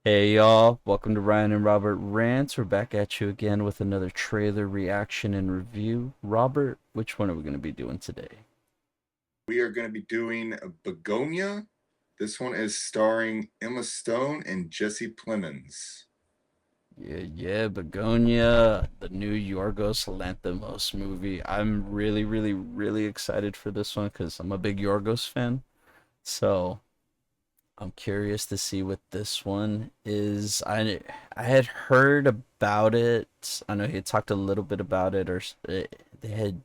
Hey y'all, welcome to Ryan and Robert Rants. We're back at you again with another trailer reaction and review. Robert, which one are we going to be doing today? We are going to be doing Bugonia. This one is starring Emma Stone and Jesse Plemons. Yeah, Bugonia, the new Yorgos Lanthimos movie. I'm really excited for this one because I'm a big Yorgos fan. So I'm curious to see what this one is. I had heard about it. I know he had talked a little bit about it, or they had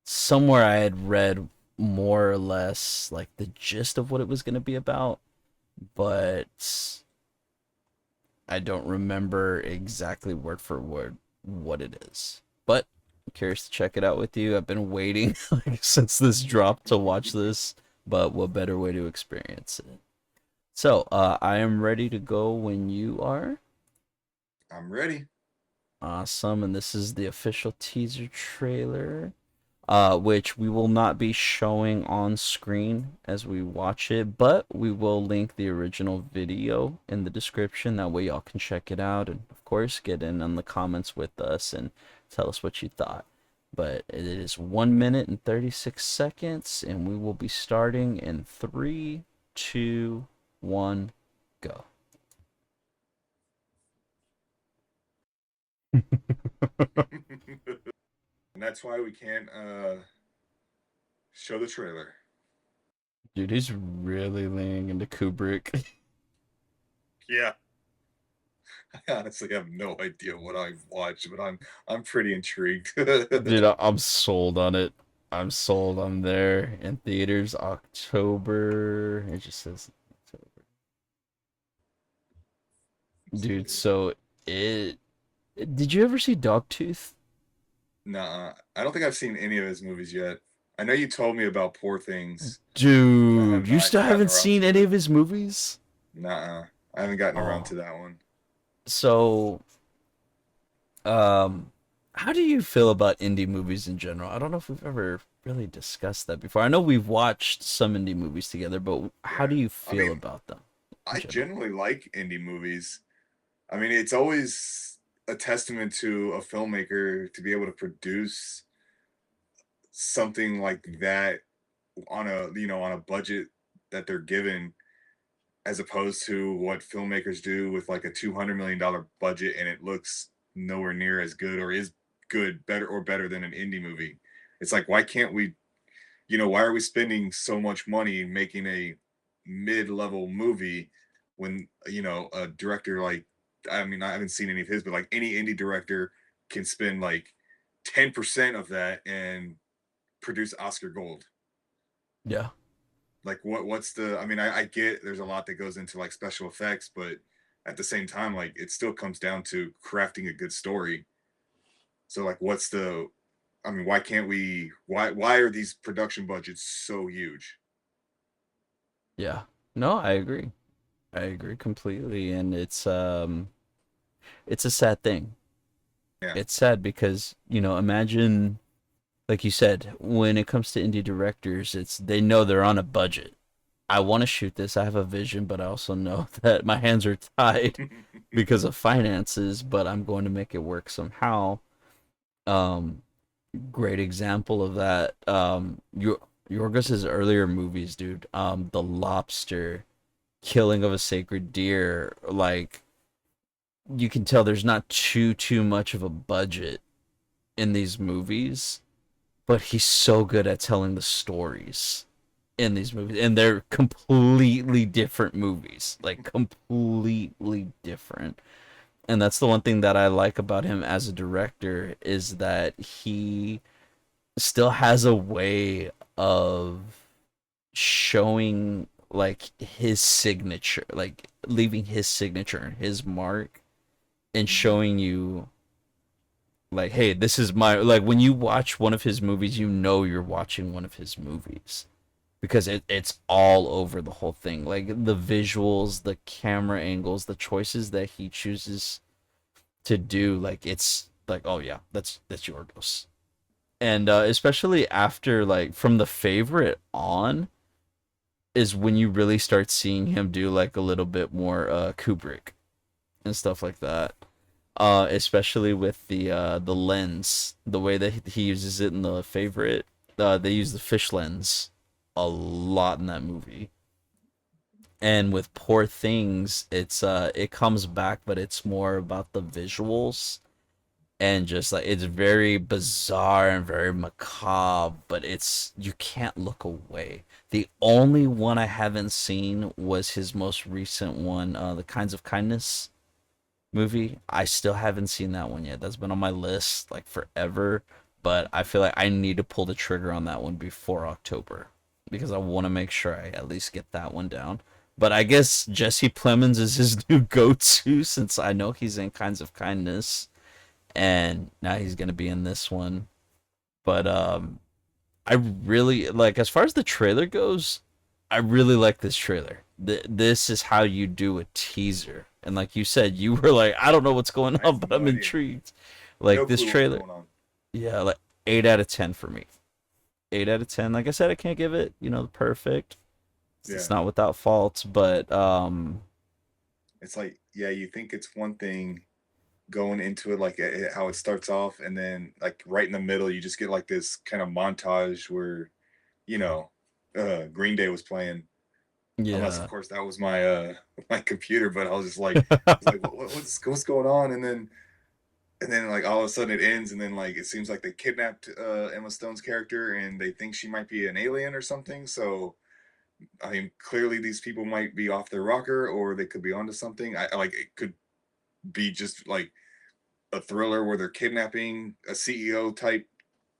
somewhere I had read more or less like the gist of what it was going to be about, but I don't remember exactly word for word what it is. But I'm curious to check it out with you. I've been waiting like, since this dropped to watch this, but what better way to experience it? So, I am ready to go when you are. I'm ready. Awesome, and this is the official teaser trailer, which we will not be showing on screen as we watch it, but we will link the original video in the description. That way, y'all can check it out and, of course, get in on the comments with us and tell us what you thought. But it is 1 minute and 36 seconds, and we will be starting in three, two, one, go. And that's why we can't show the trailer. Dude, he's really leaning into Kubrick. Yeah. I honestly have no idea what I've watched, but I'm pretty intrigued. Dude, I'm sold on it. I'm sold. I'm there in theaters October. It just says October. Dude, so it. Did you ever see Dogtooth? Nah, I don't think I've seen any of his movies yet. I know you told me about Poor Things, but I have Dude, you not still gotten haven't around seen to any it. of his movies? Nah, I haven't gotten around to Oh, that one. so um, how do you feel about indie movies in general? I don't know if we've ever really discussed that before. I know we've watched some indie movies together, but how Yeah. do you I feel mean, about them in I general? generally like indie movies. I mean, it's always a testament to a filmmaker to be able to produce something like that on a budget that they're given, as opposed to what filmmakers do with like a $200 million budget and it looks nowhere near as good or is good, better than an indie movie. It's like, why can't we, why are we spending so much money making a mid-level movie when, a director like, I mean, I haven't seen any of his, but like any indie director can spend like 10% of that and produce Oscar gold. Yeah. Like what's the, I mean, I get there's a lot that goes into like special effects, but at the same time, like it still comes down to crafting a good story. So like what's the, I mean, why can't we, why are these production budgets so huge? Yeah. No, I agree. I agree completely, and it's a sad thing. Yeah. It's sad because, imagine, like you said, when it comes to indie directors, it's they know they're on a budget. I want to shoot this. I have a vision, but I also know that my hands are tied because of finances, but I'm going to make it work somehow. Um Great example of that. Yorgos's earlier movies, dude. The Lobster, Killing of a Sacred Deer, like you can tell there's not too much of a budget in these movies, but he's so good at telling the stories in these movies, and they're completely different movies, like completely different. And that's the one thing that I like about him as a director is that he still has a way of showing like his signature, like leaving his signature and his mark and Mhm. showing you like, hey, this is my, like when you watch one of his movies, you know you're watching one of his movies because it's all over the whole thing. Like the visuals, the camera angles, the choices that he chooses to do, like it's like, oh yeah, that's Yorgos. And especially after like from The Favorite on, is when you really start seeing him do like a little bit more Kubrick and stuff like that. Especially with the lens, the way that he uses it in the favorite. They use the fish lens a lot in that movie. And with Poor Things, it comes back, but it's more about the visuals and just like it's very bizarre and very macabre, but it's you can't look away. The only one I haven't seen was his most recent one, The Kinds of Kindness movie. I still haven't seen that one yet. That's been on my list like forever, but I feel like I need to pull the trigger on that one before October because I want to make sure I at least get that one down. But I guess Jesse Plemons is his new go-to since I know he's in Kinds of Kindness and now he's going to be in this one. But I really like as far as the trailer goes, I really like this trailer. This is how you do a teaser. And like you said, you were like, I don't know what's going I on, have but no I'm idea. intrigued. Like No this clue what's trailer, going on. yeah, like 8 out of 10 for me. 8 out of 10. Like I said, I can't give it, perfect. It's Yeah. not without faults, but It's like, yeah, you think it's one thing going into it, like how it starts off, and then like right in the middle, you just get like this kind of montage where, you know, Green Day was playing. Unless, of yeah, course, that was my my computer, but I was just like, I was like, what's going on? And then like all of a sudden it ends, and then like it seems like they kidnapped Emma Stone's character, and they think she might be an alien or something. So I mean, clearly these people might be off their rocker, or they could be onto something. I like it could be just like a thriller where they're kidnapping a CEO type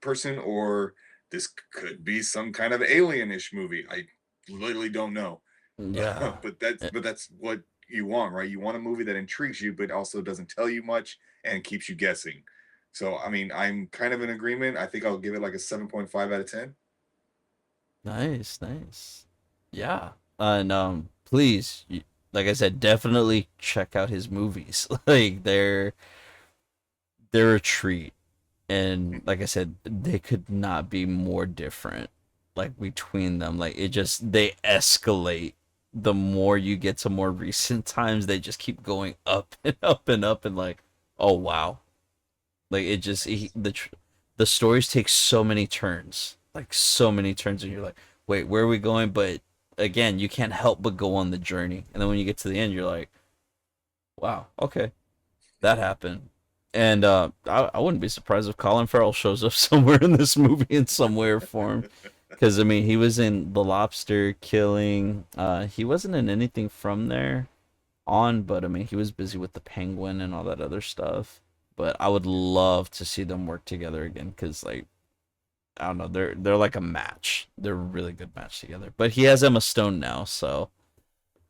person, or this could be some kind of alienish movie. I literally don't know. yeah. But that's what you want, right? You want a movie that intrigues you, but also doesn't tell you much and keeps you guessing. So I mean, I'm kind of in agreement. I think I'll give it like a 7.5 out of 10. Nice, nice. Yeah. And please, like I said, definitely check out his movies. Like they're a treat. And like I said, they could not be more different. Like between them, like it just they escalate. The more you get to more recent times, they just keep going up and up and up, and like, oh wow, like it just the stories take so many turns, like so many turns, and you're like, wait, where are we going? But again, you can't help but go on the journey, and then when you get to the end, you're like, wow, okay, that happened. And I wouldn't be surprised if Colin Farrell shows up somewhere in this movie in some way or form. Because, I mean, he was in The Lobster, Killing. He wasn't in anything from there on, but I mean, he was busy with the Penguin and all that other stuff. But I would love to see them work together again because, like, I don't know, they're like a match. They're a really good match together. But he has Emma Stone now, so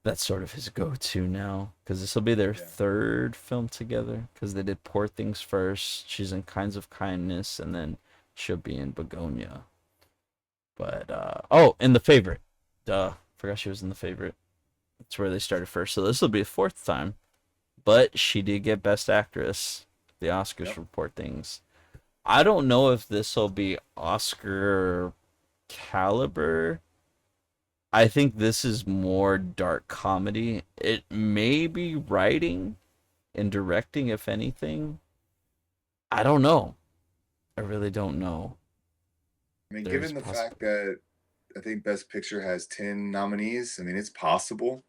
that's sort of his go-to now because this will be their Yeah. third film together because they did Poor Things first. She's in Kinds of Kindness, and then she'll be in Bugonia. But oh, in The Favorite, duh, forgot she was in The Favorite. That's where they started first. So this will be a fourth time, but she did get Best Actress, the Oscars Yep. for Poor Things. I don't know if this will be Oscar caliber. I think this is more dark comedy. It may be writing and directing, if anything. I don't know. I really don't know. I mean, There's given the fact possibility. that I think Best Picture has 10 nominees, I mean, it's possible.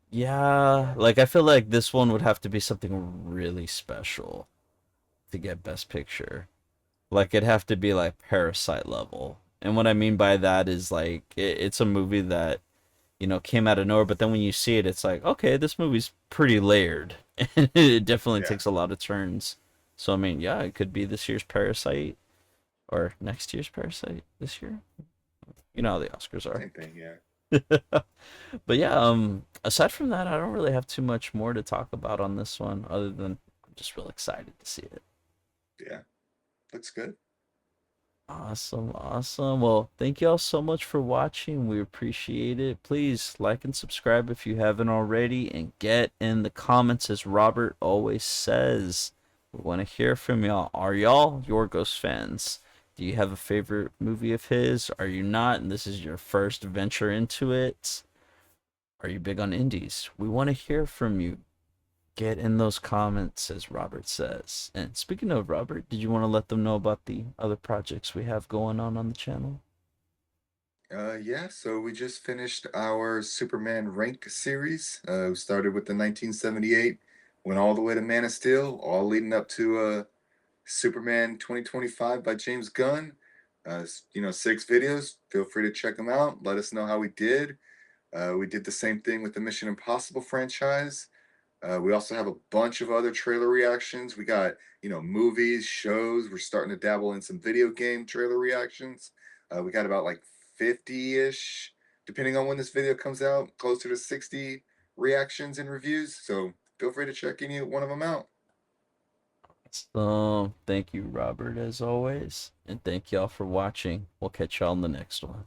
Yeah, like I feel like this one would have to be something really special to get Best Picture. Like it'd have to be like Parasite level. And what I mean by that is like it's a movie that came out of nowhere, but then when you see it, it's like, okay, this movie's pretty layered. And it definitely Yeah. takes a lot of turns. So I mean, yeah, it could be this year's Parasite or next year's Parasite this year. You know how the Oscars are. Same thing. Yeah. But yeah, aside from that, I don't really have too much more to talk about on this one other than I'm just real excited to see it. Yeah. Looks good. Awesome, awesome. Well, thank you all so much for watching. We appreciate it. Please like and subscribe if you haven't already, and get in the comments, as Robert always says. We want to hear from y'all. Are y'all Yorgos fans? Do you have a favorite movie of his? Are you not? And this is your first venture into it? Are you big on indies? We want to hear from you. Get in those comments, as Robert says. And speaking of Robert, did you want to let them know about the other projects we have going on the channel? Yeah, so we just finished our Superman rank series. We started with the 1978, went all the way to Man of Steel, all leading up to Superman 2025 by James Gunn. 6 videos. Feel free to check them out. Let us know how we did. We did the same thing with the Mission Impossible franchise. We also have a bunch of other trailer reactions. We got, movies, shows. We're starting to dabble in some video game trailer reactions. We got about like 50 ish, depending on when this video comes out, closer to 60 reactions and reviews. So feel free to check any one of them out. So, thank you, Robert, as always. And thank y'all for watching. We'll catch y'all in the next one.